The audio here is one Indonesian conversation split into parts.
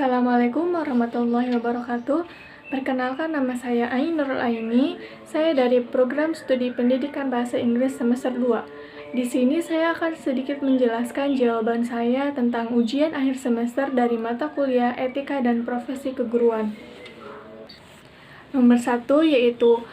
Assalamualaikum warahmatullahi wabarakatuh. Perkenalkan, nama saya Ain Nurul Aini. Saya dari Program Studi Pendidikan Bahasa Inggris semester 2. Di sini saya akan sedikit menjelaskan jawaban saya tentang ujian akhir semester dari mata kuliah Etika dan Profesi Keguruan. Nomor 1 yaitu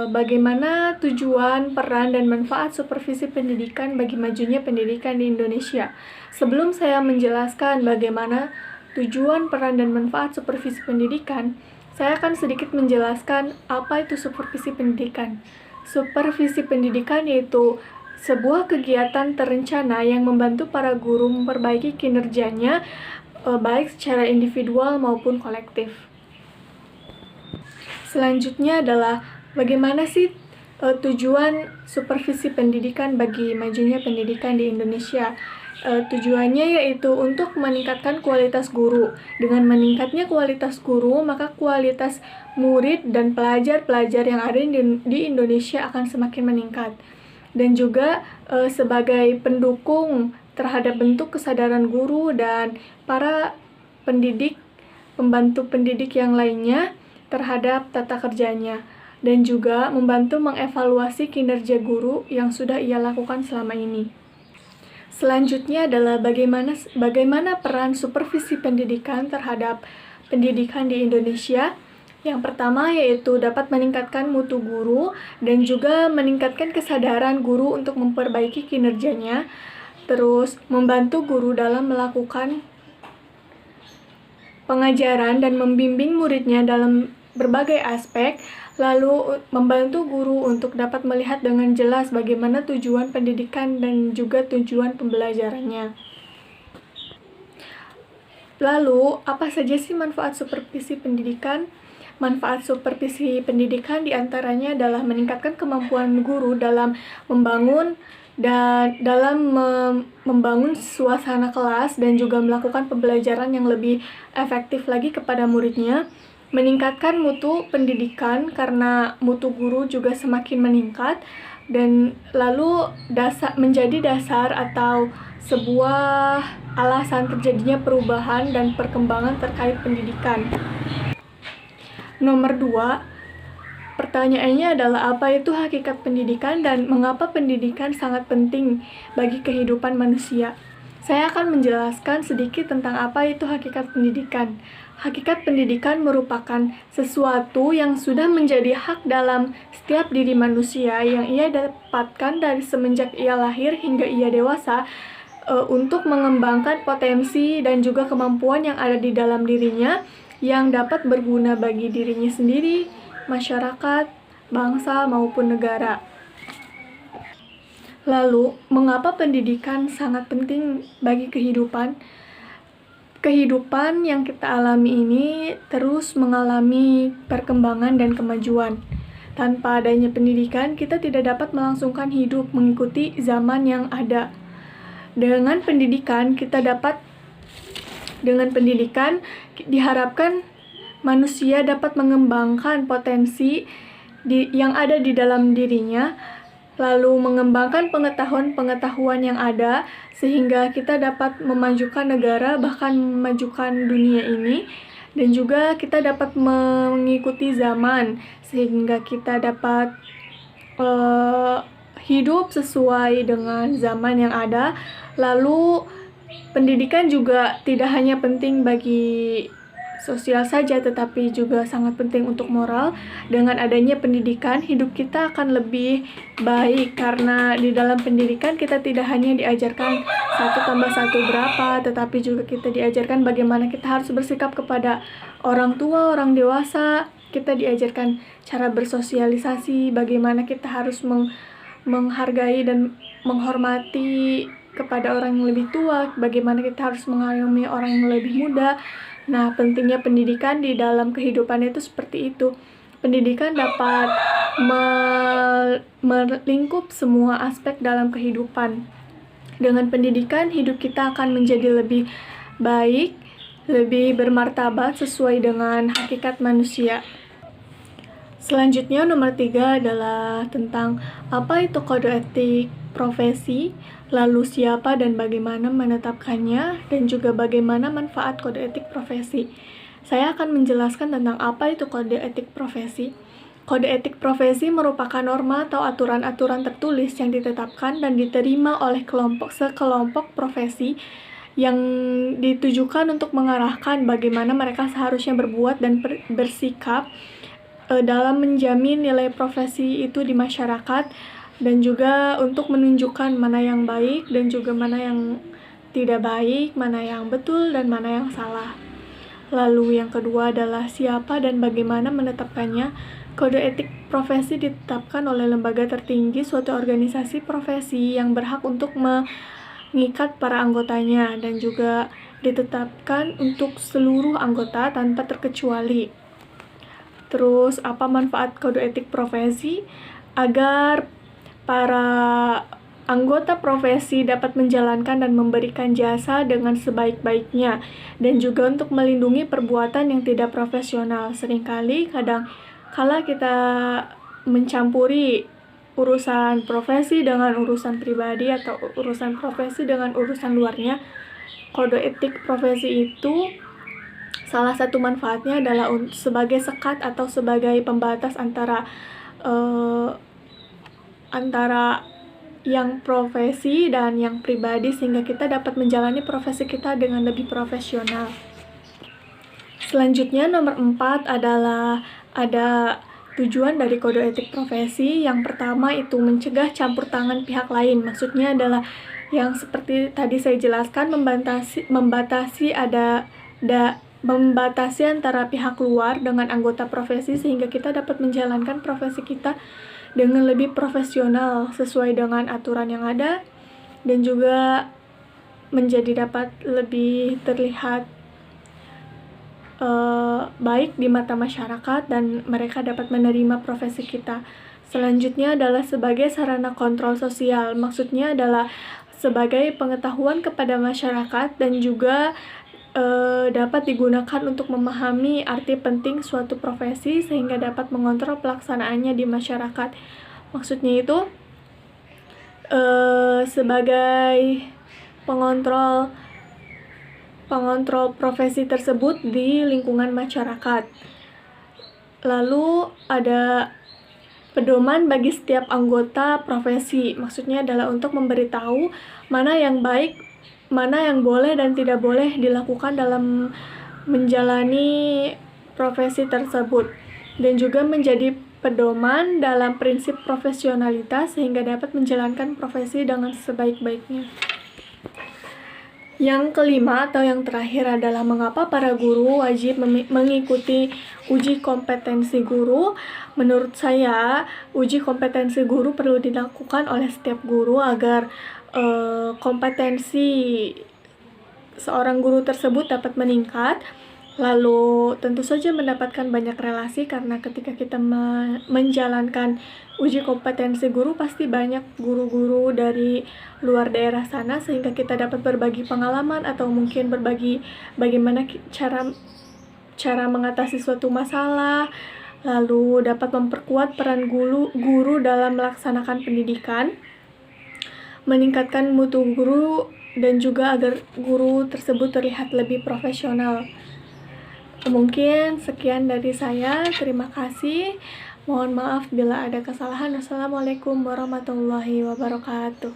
bagaimana tujuan, peran, dan manfaat supervisi pendidikan bagi majunya pendidikan di Indonesia. Sebelum saya menjelaskan bagaimana tujuan, peran, dan manfaat supervisi pendidikan, saya akan sedikit menjelaskan apa itu supervisi pendidikan. Supervisi pendidikan yaitu sebuah kegiatan terencana yang membantu para guru memperbaiki kinerjanya baik secara individual maupun kolektif. Selanjutnya adalah bagaimana sih tujuan supervisi pendidikan bagi majunya pendidikan di Indonesia. Tujuannya yaitu untuk meningkatkan kualitas guru. Dengan meningkatnya kualitas guru, maka kualitas murid dan pelajar-pelajar yang ada di Indonesia akan semakin meningkat. Dan juga sebagai pendukung terhadap bentuk kesadaran guru dan para pendidik, pembantu pendidik yang lainnya terhadap tata kerjanya. Dan juga membantu mengevaluasi kinerja guru yang sudah ia lakukan selama ini. Selanjutnya adalah bagaimana peran supervisi pendidikan terhadap pendidikan di Indonesia. Yang pertama yaitu dapat meningkatkan mutu guru dan juga meningkatkan kesadaran guru untuk memperbaiki kinerjanya. Terus membantu guru dalam melakukan pengajaran dan membimbing muridnya dalam berbagai aspek. Lalu membantu guru untuk dapat melihat dengan jelas bagaimana tujuan pendidikan dan juga tujuan pembelajarannya. Lalu, apa saja sih manfaat supervisi pendidikan? Manfaat supervisi pendidikan diantaranya adalah meningkatkan kemampuan guru dalam membangun suasana kelas dan juga melakukan pembelajaran yang lebih efektif lagi kepada muridnya. Meningkatkan mutu pendidikan karena mutu guru juga semakin meningkat, dan lalu menjadi dasar atau sebuah alasan terjadinya perubahan dan perkembangan terkait pendidikan. Nomor 2, pertanyaannya adalah apa itu hakikat pendidikan dan mengapa pendidikan sangat penting bagi kehidupan manusia. Saya akan menjelaskan sedikit tentang apa itu hakikat pendidikan. Hakikat pendidikan merupakan sesuatu yang sudah menjadi hak dalam setiap diri manusia yang ia dapatkan dari semenjak ia lahir hingga ia dewasa untuk mengembangkan potensi dan juga kemampuan yang ada di dalam dirinya yang dapat berguna bagi dirinya sendiri, masyarakat, bangsa, maupun negara. Lalu, mengapa pendidikan sangat penting bagi kehidupan? Kehidupan yang kita alami ini terus mengalami perkembangan dan kemajuan. Tanpa adanya pendidikan, kita tidak dapat melangsungkan hidup mengikuti zaman yang ada. Dengan pendidikan diharapkan manusia dapat mengembangkan potensi yang ada di dalam dirinya, lalu mengembangkan pengetahuan yang ada sehingga kita dapat memajukan negara, bahkan memajukan dunia ini, dan juga kita dapat mengikuti zaman sehingga kita dapat hidup sesuai dengan zaman yang ada. Lalu pendidikan juga tidak hanya penting bagi sosial saja, tetapi juga sangat penting untuk moral. Dengan adanya pendidikan, hidup kita akan lebih baik, karena di dalam pendidikan kita tidak hanya diajarkan 1+1 berapa, tetapi juga kita diajarkan bagaimana kita harus bersikap kepada orang tua, orang dewasa. Kita diajarkan cara bersosialisasi, bagaimana kita harus menghargai dan menghormati kepada orang yang lebih tua, bagaimana kita harus mengayomi orang yang lebih muda. Nah, pentingnya pendidikan di dalam kehidupan itu seperti itu. Pendidikan dapat melingkup semua aspek dalam kehidupan. Dengan pendidikan, hidup kita akan menjadi lebih baik, lebih bermartabat sesuai dengan hakikat manusia. Selanjutnya, nomor 3 adalah tentang apa itu kode etik profesi, lalu siapa dan bagaimana menetapkannya, dan juga bagaimana manfaat kode etik profesi. Saya akan menjelaskan tentang apa itu kode etik profesi. Kode etik profesi merupakan norma atau aturan-aturan tertulis yang ditetapkan dan diterima oleh sekelompok profesi yang ditujukan untuk mengarahkan bagaimana mereka seharusnya berbuat dan bersikap dalam menjamin nilai profesi itu di masyarakat, dan juga untuk menunjukkan mana yang baik dan juga mana yang tidak baik, mana yang betul dan mana yang salah. Lalu yang kedua adalah siapa dan bagaimana menetapkannya. Kode etik profesi ditetapkan oleh lembaga tertinggi suatu organisasi profesi yang berhak untuk mengikat para anggotanya dan juga ditetapkan untuk seluruh anggota tanpa terkecuali. Terus, apa manfaat kode etik profesi? Agar para anggota profesi dapat menjalankan dan memberikan jasa dengan sebaik-baiknya, dan juga untuk melindungi perbuatan yang tidak profesional. Seringkali kala kita mencampuri urusan profesi dengan urusan pribadi atau urusan profesi dengan urusan luarnya, kode etik profesi itu salah satu manfaatnya adalah sebagai sekat atau sebagai pembatas antara yang profesi dan yang pribadi, sehingga kita dapat menjalani profesi kita dengan lebih profesional. Selanjutnya, nomor 4 adalah ada tujuan dari kode etik profesi. Yang pertama itu mencegah campur tangan pihak lain. Maksudnya adalah yang seperti tadi saya jelaskan, membatasi antara pihak luar dengan anggota profesi, sehingga kita dapat menjalankan profesi kita dengan lebih profesional sesuai dengan aturan yang ada, dan juga menjadi dapat lebih terlihat baik di mata masyarakat dan mereka dapat menerima profesi kita. Selanjutnya adalah sebagai sarana kontrol sosial. Maksudnya adalah sebagai pengetahuan kepada masyarakat dan juga dapat digunakan untuk memahami arti penting suatu profesi sehingga dapat mengontrol pelaksanaannya di masyarakat. Maksudnya itu sebagai pengontrol profesi tersebut di lingkungan masyarakat. Lalu ada pedoman bagi setiap anggota profesi. Maksudnya adalah untuk memberitahu mana yang baik, mana yang boleh dan tidak boleh dilakukan dalam menjalani profesi tersebut, dan juga menjadi pedoman dalam prinsip profesionalitas sehingga dapat menjalankan profesi dengan sebaik-baiknya. Yang kelima atau yang terakhir adalah mengapa para guru wajib mengikuti uji kompetensi guru. Menurut saya, uji kompetensi guru perlu dilakukan oleh setiap guru agar kompetensi seorang guru tersebut dapat meningkat. Lalu tentu saja mendapatkan banyak relasi, karena ketika kita menjalankan uji kompetensi guru pasti banyak guru-guru dari luar daerah sana, sehingga kita dapat berbagi pengalaman atau mungkin berbagi bagaimana cara mengatasi suatu masalah, lalu dapat memperkuat peran guru dalam melaksanakan pendidikan, meningkatkan mutu guru, dan juga agar guru tersebut terlihat lebih profesional. Mungkin sekian dari saya. Terima kasih. Mohon maaf bila ada kesalahan. Wassalamualaikum warahmatullahi wabarakatuh.